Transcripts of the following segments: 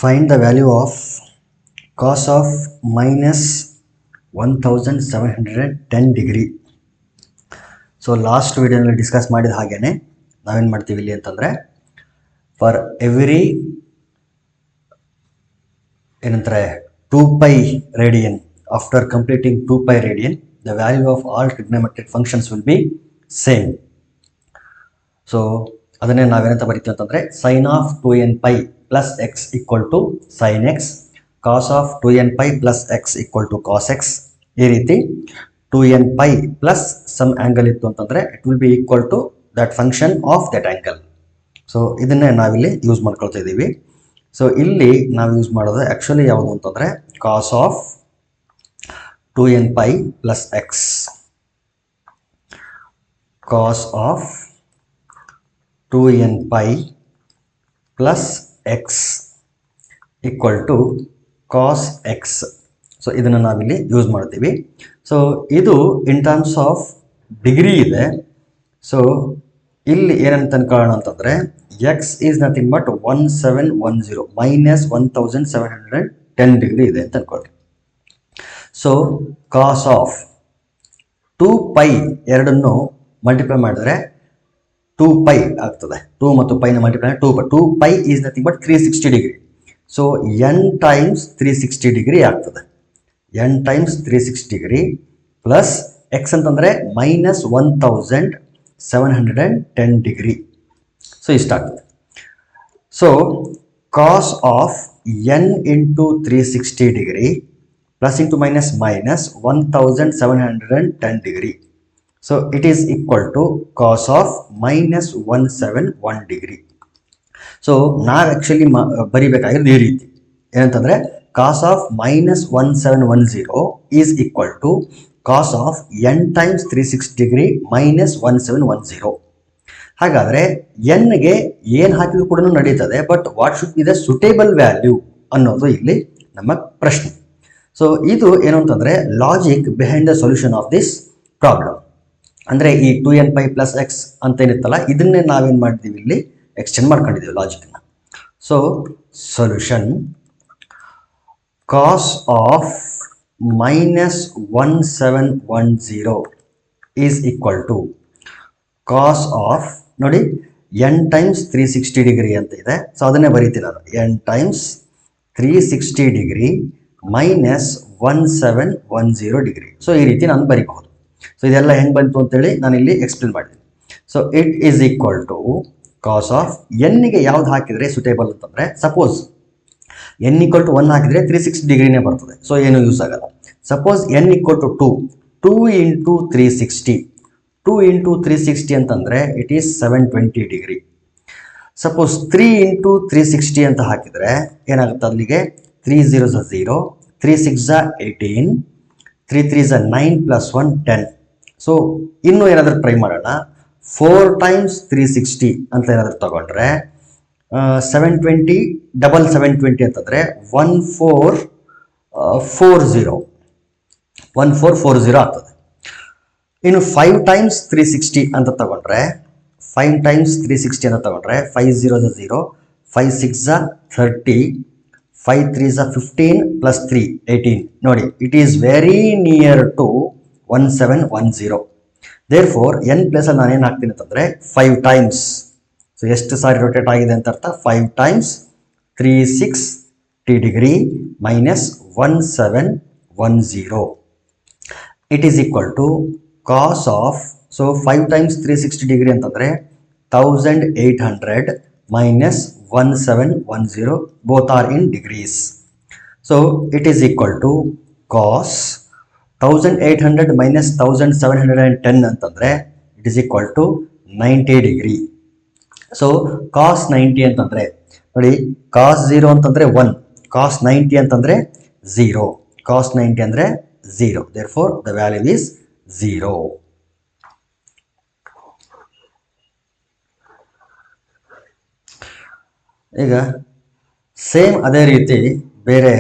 Find the value of cos of minus 1710 degree. So last ವಿಡಿಯೋನಲ್ಲಿ discuss ಮಾಡಿದ ಹಾಗೇನೆ ನಾವೇನು ಮಾಡ್ತೀವಿ ಇಲ್ಲಿ ಅಂತಂದರೆ, ಫಾರ್ ಎವ್ರಿ ಏನಂತಾರೆ 2π radian, after completing 2π radian the value of all trigonometric functions will be same. So ಅದನ್ನೇ ನಾವೇನಂತ ಬರಿತೀವಿ ಅಂತಂದರೆ, sine of 2nπ plus x equal to sine x, cos of 2nπ plus x equal to cos x. ಈ ರೀತಿ 2nπ plus some angle ಇತ್ತು ಅಂತಂದರೆ it will be equal to that function of that angle. So ಇದನ್ನೇ ನಾವಿಲ್ಲಿ use ಮಾಡ್ಕೊಳ್ತಾ ಇದ್ದೀವಿ. So ಇಲ್ಲಿ ನಾವು ಯೂಸ್ ಮಾಡೋದು ಆ್ಯಕ್ಚುಲಿ ಯಾವುದು ಅಂತಂದರೆ cos of 2nπ plus x, cos of 2nπ plus x equal to cos x. So ಇದನ್ನು ನಾವಿಲ್ಲಿ ಯೂಸ್ ಮಾಡ್ತೀವಿ. ಸೊ ಇದು ಇನ್ ಟರ್ಮ್ಸ್ ಆಫ್ ಡಿಗ್ರಿ ಇದೆ. ಸೊ ಇಲ್ಲಿ ಏನಂತ ಅನ್ಕೊಳ್ಳೋಣ ಅಂತಂದರೆ, x is nothing but 1710 minus 1710 degree ಇದೆ ಅಂತ ಅನ್ಕೊಳ್ಳಿ. ಸೊ ಕಾಸ್ ಆಫ್ 2π ಎರಡನ್ನು ಮಲ್ಟಿಪ್ಲೈ ಮಾಡಿದ್ರೆ 2π ಆಗ್ತದೆ. 2 ಮತ್ತು ಪೈನ multiply 2π is nothing but 360 degree. So n times 360 degree ಆಗ್ತದೆ. n times 360 degree plus x ಅಂತಂದರೆ ಮೈನಸ್ 1710 ಡಿಗ್ರಿ. ಸೊ ಇಷ್ಟಾಗ್ತದೆ. So cos of n into 360 degree plus into minus minus 1710 degree. So it is equal to cos of minus 171 degree. So ನಾವು actually ಬರಿಬೇಕಾಗಿರೋದು ಈ ರೀತಿ ಏನಂತಂದರೆ, cos of minus 1710 is equal to cos of n times 360 degree minus 1710. ಹಾಗಾದರೆ ಎನ್ಗೆ ಏನು ಹಾಕಿದ್ರು ಕೂಡ ನಡೀತದೆ, but what should be the suitable value ಅನ್ನೋದು ಇಲ್ಲಿ ನಮ್ಮ ಪ್ರಶ್ನೆ. ಸೊ ಇದು ಏನು ಅಂತಂದರೆ logic behind the solution of this problem. ಅಂದರೆ ಈ 2nπ ಪ್ಲಸ್ ಎಕ್ಸ್ ಅಂತ ಏನಿತ್ತಲ್ಲ, ಇದನ್ನೇ ನಾವೇನು ಮಾಡಿದ್ದೀವಿ ಇಲ್ಲಿ ಎಕ್ಸ್ಟೆಂಡ್ ಮಾಡ್ಕೊಂಡಿದ್ದೀವಿ ಲಾಜಿಕ್ನ. So solution cos of minus 1710 is equal to cos of, ನೋಡಿ n ಟೈಮ್ಸ್ 360 ಡಿಗ್ರಿ ಅಂತ ಇದೆ. ಸೊ ಅದನ್ನೇ ಬರೀತೀನಿ ನಾನು, n times 360 degree minus 1710 degree. So ಈ ರೀತಿ ನಾನು ಬರೀಬಹುದು. ಸೊ ಇದೆಲ್ಲ ಹೆಂಗೆ ಬಂತು ಅಂತೇಳಿ ನಾನು ಇಲ್ಲಿ ಎಕ್ಸ್ಪ್ಲೇನ್ ಮಾಡಿದ್ದೀನಿ. So it is equal to cos of ಎನ್ನಿಗೆ ಯಾವ್ದು ಹಾಕಿದರೆ ಸುಟೇಬಲ್ ಅಂತಂದರೆ, ಸಪೋಸ್ n ಈಕ್ವಲ್ ಟು 1 ಹಾಕಿದರೆ 360 ಡಿಗ್ರಿನೇ ಬರ್ತದೆ. ಸೊ ಏನು ಯೂಸ್ ಆಗಲ್ಲ. Suppose n equal to 2 into 360, 2 into 360 ಅಂತಂದರೆ it is 720 degree. Suppose 3 into 360 ಅಂತ ಹಾಕಿದರೆ ಏನಾಗುತ್ತೆ, ಅಲ್ಲಿಗೆ 3 0 0, 3 6 18, 3 3 9 ಪ್ಲಸ್ 1 10. ಸೊ ಇನ್ನೂ ಏನಾದರೂ ಟ್ರೈ ಮಾಡೋಣ. 4 ಟೈಮ್ಸ್ 360 ಅಂತ ಏನಾದರೂ ತಗೊಂಡ್ರೆ 720 ಡಬಲ್ 720 ಅಂತಂದರೆ 1440 ಆಗ್ತದೆ. ಇನ್ನು 5 ಟೈಮ್ಸ್ 360 ಅಂತ ತಗೊಂಡ್ರೆ 5 ಟೈಮ್ಸ್ 360 ಅಂತ ತಗೊಂಡ್ರೆ 5 0 0, 5 6 30, 5 3 15 ಪ್ಲಸ್ 3 18. ನೋಡಿ, it is very near to 1710. Therefore n ಪ್ಲೇಸಲ್ಲಿ ನಾನು ಏನು ಹಾಕ್ತೀನಿ ಅಂತಂದರೆ 5 ಟೈಮ್ಸ್. ಸೊ ಎಷ್ಟು ಸಾರಿ ರೊಟೇಟ್ ಆಗಿದೆ ಅಂತ ಅರ್ಥ, 5 times 360 degree minus 1710. It is equal to cos of, so 5 times 360 degree ಅಂತಂದರೆ 1800 minus 1710, both are in degrees. So it is equal to cos 1800 minus 1710 ಅಂತಂದರೆ it is equal to 90 degree. So cos 90 ಅಂತಂದರೆ ನೋಡಿ, ಕಾಸ್ 0 ಅಂತಂದರೆ 1, ಕಾಸ್ 90 ಅಂತಂದರೆ 0, ಕಾಸ್ 90 ಅಂದರೆ 0. Therefore the value is 0. ಈಗ same ಅದೇ ರೀತಿ ಬೇರೆ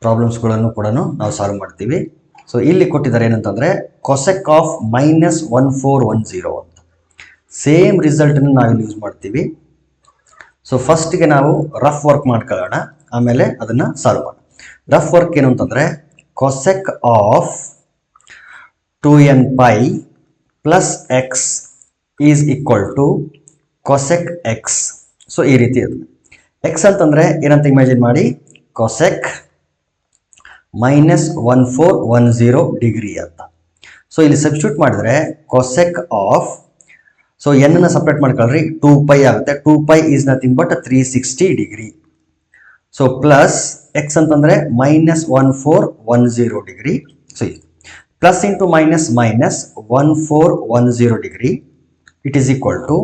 ಪ್ರಾಬ್ಲಮ್ಸ್ಗಳನ್ನು ಕೂಡ ನಾವು ಸಾಲ್ವ್ ಮಾಡ್ತೀವಿ. ಸೊ ಇಲ್ಲಿ ಕೊಟ್ಟಿದ್ದಾರೆ ಏನಂತಂದರೆ ಕೊಸೆಕ್ ಆಫ್ ಮೈನಸ್ 1410 ಅಂತ. ಸೇಮ್ ರಿಸಲ್ಟನ್ನು ನಾವಿಲ್ಲಿ ಯೂಸ್ ಮಾಡ್ತೀವಿ. ಸೊ ಫಸ್ಟ್ಗೆ ನಾವು ರಫ್ ವರ್ಕ್ ಮಾಡ್ಕೊಳ್ಳೋಣ, ಆಮೇಲೆ ಅದನ್ನು ಸಾಲ್ವ್ ಮಾಡೋಣ. ರಫ್ ವರ್ಕ್ ಏನು ಅಂತಂದರೆ cosec of 2n pi plus x is equal to cosec x. So ಈ ರೀತಿ ಅದು ಎಕ್ಸ್ ಅಂತಂದರೆ ಏನಂತ ಇಮ್ಯಾಜಿನ್ ಮಾಡಿ, ಕೊಸೆಕ್ -1410 ಡಿಗ್ರಿ ಅಂತ. ಸೊ ಇಲ್ಲಿ ಸಬ್ಸ್ಟಿಟ್ಯೂಟ್ ಮಾಡಿದ್ರೆ ಕೊಸೆಕ್ ಆಫ್, ಸೊ ಎನ್ನ ಸಪ್ರೇಟ್ ಮಾಡ್ಕೊಳ್ರಿ, 2 ಪೈ ಆಗುತ್ತೆ. 2 pi is nothing but 360 degree. So plus x ಅಂತಂದರೆ -1410 degree. So plus into minus minus 1410 degree, it is equal to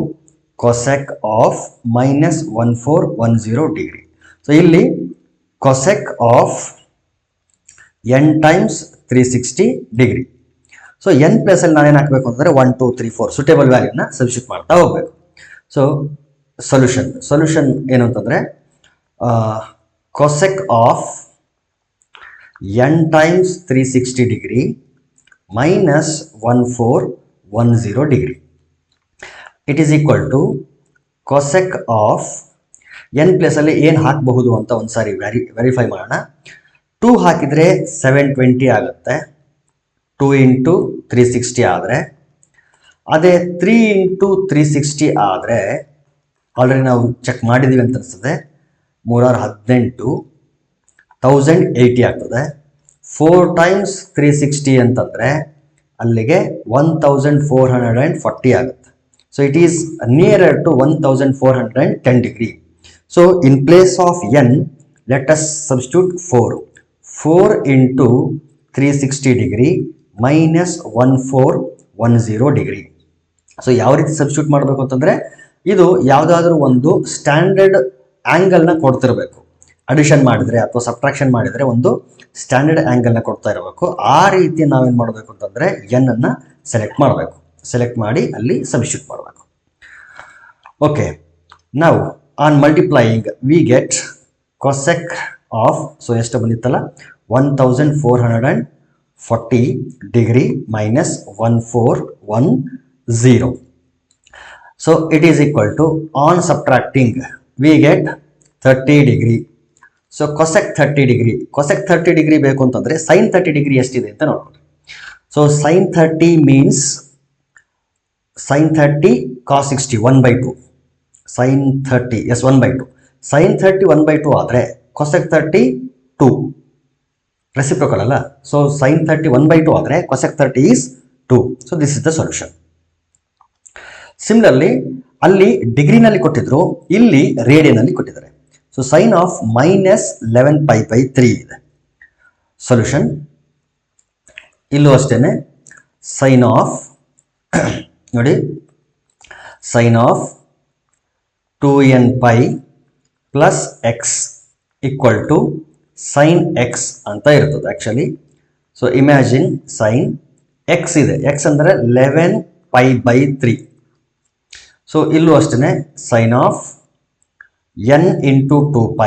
cosec of -1410 degree. So ಇಲ್ಲಿ cosec of n times 360 degree. So n ಪ್ಲೇಸಲ್ಲಿ ನಾನೇನು ಹಾಕಬೇಕು ಅಂತಂದರೆ 1 2 3 4 suitable ವ್ಯಾಲ್ಯೂನ substitute ಮಾಡ್ತಾ ಹೋಗಬೇಕು. So solution ಏನು ಅಂತಂದರೆ cosec of n times 360 degree minus 1410 degree, it is equal to cosec of n ಪ್ಲೇಸಲ್ಲಿ ಏನು ಹಾಕಬಹುದು ಅಂತ ಒಂದು ಸಾರಿ ವೆರಿಫೈ ಮಾಡೋಣ. 2 ಹಾಕಿದರೆ 720 ಆಗುತ್ತೆ, 2 ಇಂಟು 360 ಆದರೆ. ಅದೇ 3 ಇಂಟು 360 ಆದರೆ ಆಲ್ರೆಡಿ ನಾವು ಚೆಕ್ ಮಾಡಿದ್ದೀವಿ ಅಂತ ಅನಿಸ್ತದೆ, 318 1080 ಆಗ್ತದೆ. 4 ಟೈಮ್ಸ್ 360 ಅಂತಂದರೆ ಅಲ್ಲಿಗೆ 1440 ಆಗುತ್ತೆ. So it is nearer to 1410 degree. So in place of n let us substitute 4 into 360 degree minus 1410 degree. So ಯಾವ ರೀತಿ ಸಬ್ಸ್ಟಿಟ್ಯೂಟ್ ಮಾಡಬೇಕು ಅಂತಂದರೆ, ಇದು ಯಾವುದಾದ್ರೂ ಒಂದು ಸ್ಟ್ಯಾಂಡರ್ಡ್ ಆ್ಯಂಗಲ್ನ ಕೊಡ್ತಿರಬೇಕು. ಅಡಿಷನ್ ಮಾಡಿದರೆ ಅಥವಾ ಸಬ್ಟ್ರಾಕ್ಷನ್ ಮಾಡಿದರೆ ಒಂದು ಸ್ಟ್ಯಾಂಡರ್ಡ್ ಆ್ಯಂಗಲ್ನ ಕೊಡ್ತಾ ಇರಬೇಕು. ಆ ರೀತಿ ನಾವೇನು ಮಾಡಬೇಕು ಅಂತಂದರೆ ಎನ್ ಅನ್ನು ಸೆಲೆಕ್ಟ್ ಮಾಡಬೇಕು. ಸೆಲೆಕ್ಟ್ ಮಾಡಿ ಅಲ್ಲಿ ಸಬ್ಸ್ಟಿಟ್ಯೂಟ್ ಮಾಡಬೇಕು. ಓಕೆ, ನಾವು on multiplying we get cosec of, so ಎಷ್ಟು ಬಂದಿತ್ತಲ್ಲ 1440 degree minus 1410. So it is equal to on subtracting we get 30 degree. So cosec 30 degree, cosec 30 degree ಬೇಕು ಅಂತಂದರೆ ಸೈನ್ 30 ಡಿಗ್ರಿ ಎಷ್ಟಿದೆ ಅಂತ ನೋಡ್ಬೋದು. So sine 30 means sine 30 cos 60 1/2. Sine 30 is 1/2. Sine 30 1/2 ಆದರೆ cosec 30 2 reciprocal ಅಲ್ಲ. So sine 30 1/2 ಆದರೆ cosec 30 is 2. So this is the solution. Similarly ಅಲ್ಲಿ ಡಿಗ್ರಿನಲ್ಲಿ ಕೊಟ್ಟಿದ್ರು, ಇಲ್ಲಿ ರೇಡಿಯನಲ್ಲಿ ಕೊಟ್ಟಿದ್ದಾರೆ. ಸೊ ಸೈನ್ ಆಫ್ -11π/3 ಇದೆ ಸೊಲ್ಯೂಷನ್. ಇಲ್ಲೂ ಅಷ್ಟೇ ಸೈನ್ ಆಫ್ ನೋಡಿ, sine of 2n pi plus x equal to sine x ಅಂತ ಇರ್ತದೆ actually. So imagine sine x ಇದೆ, ಎಕ್ಸ್ ಅಂದರೆ 11π/3. ಸೊ ಇಲ್ಲೂ ಅಷ್ಟೇ sine of n into 2π,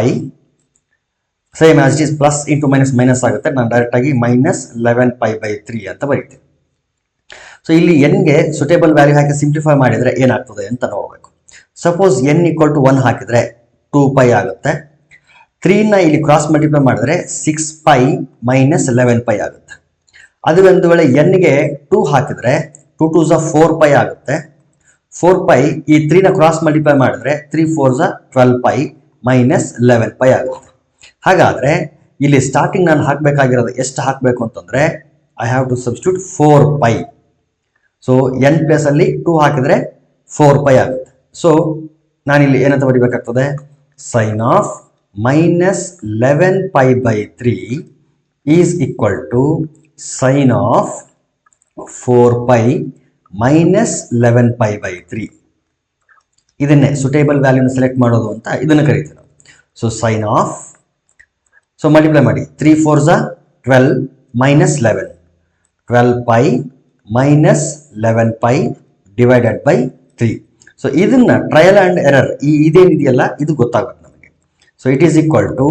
same as it is plus into minus minus ಆಗುತ್ತೆ. ನಾನು ಡೈರೆಕ್ಟಾಗಿ -11π/3 ಅಂತ ಬರೀತೀನಿ. ಸೊ ಇಲ್ಲಿ ಎನ್ಗೆ ಸುಟೇಬಲ್ ವ್ಯಾಲ್ಯೂ ಹಾಕಿ ಸಿಂಪ್ಲಿಫೈ ಮಾಡಿದರೆ ಏನಾಗ್ತದೆ ಅಂತ ನೋಡಬೇಕು. ಸಪೋಸ್ ಎನ್ ಈಕ್ವಲ್ ಟು 1 ಹಾಕಿದರೆ 2π ಆಗುತ್ತೆ. 3ನ ಇಲ್ಲಿ ಕ್ರಾಸ್ ಮಲ್ಟಿಪ್ಲೈ ಮಾಡಿದ್ರೆ 6π ಮೈನಸ್ 11π ಆಗುತ್ತೆ. ಅದು ಒಂದು ವೇಳೆ ಎನ್ಗೆ 2 ಹಾಕಿದರೆ 2 2s 4π ಆಗುತ್ತೆ. 4π ಈ 3ನ ಕ್ರಾಸ್ ಮಲ್ಟಿಪ್ಲೈ ಮಾಡಿದ್ರೆ 3 4s 12π ಮೈನಸ್ 11π ಆಗುತ್ತೆ. ಹಾಗಾದರೆ ಇಲ್ಲಿ ಸ್ಟಾರ್ಟಿಂಗ್ ನಾನು ಹಾಕಬೇಕಾಗಿರೋದು ಎಷ್ಟು ಹಾಕಬೇಕು ಅಂತಂದರೆ I have to substitute 4π. So n ಪ್ಲೇಸಲ್ಲಿ 2 ಹಾಕಿದರೆ 4π ಆಗುತ್ತೆ. ಸೊ ನಾನಿಲ್ಲಿ ಏನಂತ ಬರೀಬೇಕಾಗ್ತದೆ, sine of -11π/3 is equal to sine of 4π minus 11π/3. ಇದನ್ನೇ ಸುಟೇಬಲ್ ವ್ಯಾಲ್ಯೂನ ಸೆಲೆಕ್ಟ್ ಮಾಡೋದು ಅಂತ ಇದನ್ನು ಕರಿತೀವಿ ನಾವು. So sine of, so multiply ಮಾಡಿ 3 4s 12 minus 11, 12π minus 11π divided by 3. So ಇದನ್ನ ಟ್ರಯಲ್ ಆ್ಯಂಡ್ ಎರರ್ ಇದೇನಿದೆಯಲ್ಲ ಇದು ಗೊತ್ತಾಗುತ್ತೆ ನಮಗೆ. So it is equal to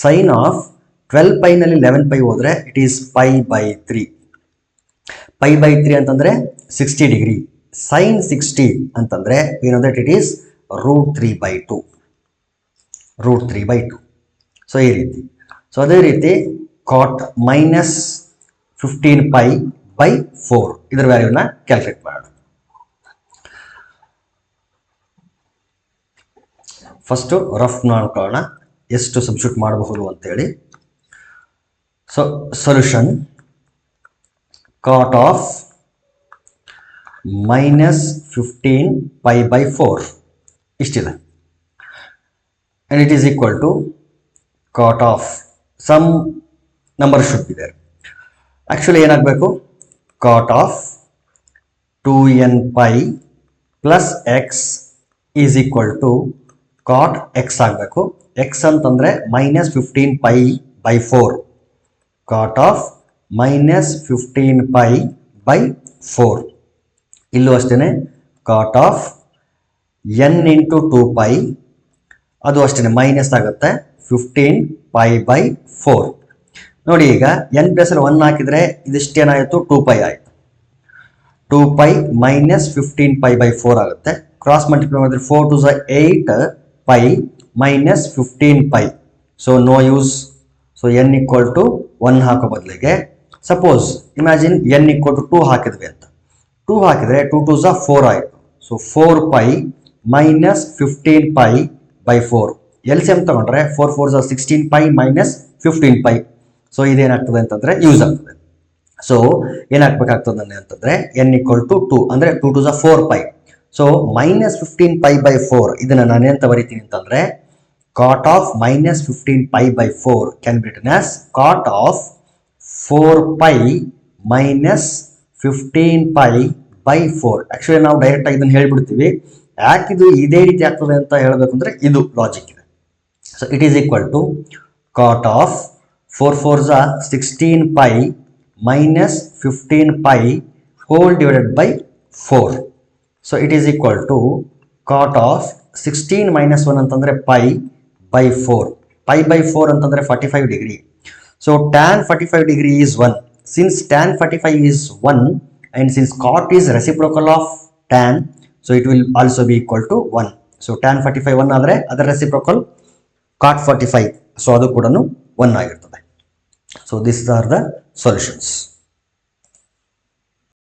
sine of 12πನಲ್ಲಿ 11π ಹೋದರೆ ಇಟ್ ಈಸ್ π/3. π/3 ಅಂತಂದರೆ 60 ಡಿಗ್ರಿ. ಸೈನ್ 60 ಅಂತಂದರೆ ಏನಂದರೆ ಇಟ್ ಈಸ್ √3/2. √3/2. ಸೊ ಈ ರೀತಿ. ಸೊ ಅದೇ ರೀತಿ ಕಾಟ್ -15π/4 ಇದರ ವ್ಯಾಲ್ಯೂನ ಕ್ಯಾಲ್ಕುಲೇಟ್ ಮಾಡೋಣ. ಫಸ್ಟು ರಫ್ ಮಾಡ್ಕೊಳ್ಳೋಣ ಎಷ್ಟು ಸಬ್ಸ್ಟಿಟ್ಯೂಟ್ ಮಾಡಬಹುದು ಅಂತೇಳಿ. ಸೊ ಸೊಲ್ಯೂಷನ್ ಕಾಟ್ ಆಫ್ -15π/4 ಇಷ್ಟಿದೆ. and it is equal to cot of some number should be there. Actually ಏನಾಗಬೇಕು, cot of 2n π plus x is equal to cot x ಆಗಬೇಕು. x ಅಂತಂದರೆ -15π/4, cot of -15π/4. ಇಲ್ಲೂ ಅಷ್ಟೇ cot of n into 2π, ಅದು ಅಷ್ಟೇ minus ಆಗುತ್ತೆ 15π/4. ನೋಡಿ ಈಗ n ಪ್ಲಸ್ 1 ಹಾಕಿದರೆ ಇದಿಷ್ಟೇನಾಯಿತು 2π ಆಯಿತು. 2π ಮೈನಸ್ 15π/4 ಆಗುತ್ತೆ. ಕ್ರಾಸ್ ಮಲ್ಟಿಪ್ಲೈ ಮಾಡಿದ್ರೆ 4 2 8π minus 15π. So no use. So n equal to 1 ಹಾಕೋ ಬದಲಿಗೆ suppose imagine n equal to 2 ಹಾಕಿದ್ವಿ ಅಂತ. 2 ಹಾಕಿದರೆ 2 2 4 ಆಯಿತು. So 4π minus 15π/4. LCM ತಗೊಂಡ್ರೆ 4 4 16π ಮೈನಸ್ 15π. ಸೊ ಇದೇನಾಗ್ತದೆ ಅಂತಂದರೆ ಯೂಸ್ ಆಗ್ತದೆ. ಸೊ ಏನಾಗಬೇಕಾಗ್ತದೆ ಅಂತಂದರೆ n ಈಕ್ವಲ್ ಟು 2 ಅಂದರೆ 2 2 4π. ಸೊ ಮೈನಸ್ 15π/4 ಇದನ್ನು ನಾನು ಎಂತ ಬರಿತೀನಿ ಅಂತಂದರೆ cot of -15π/4 can be written as cot of 4π minus 15π/4. Actually ನಾವು ಡೈರೆಕ್ಟಾಗಿ ಇದನ್ನು ಹೇಳ್ಬಿಡ್ತೀವಿ. ಯಾಕಿದು ಇದೇ ರೀತಿ ಆಗ್ತದೆ ಅಂತ ಹೇಳಬೇಕಂದ್ರೆ ಇದು ಲಾಜಿಕ್ ಇದೆ. So it is equal to cot of 4 4 16π minus 15π whole divided by 4. So it is equal to cot of 16 minus 1 ಅಂತಂದರೆ π/4. π/4 ಅಂತಂದರೆ 45 degree. So tan 45 degree is 1. Since tan 45 is 1 and since cot is reciprocal of tan, so it will also be equal to 1. So tan 45 1 ಆದರೆ ಅದರ reciprocal cot 45. So ಅದು ಕೂಡ 1 ಆಗಿರ್ತದೆ. So these are the solutions.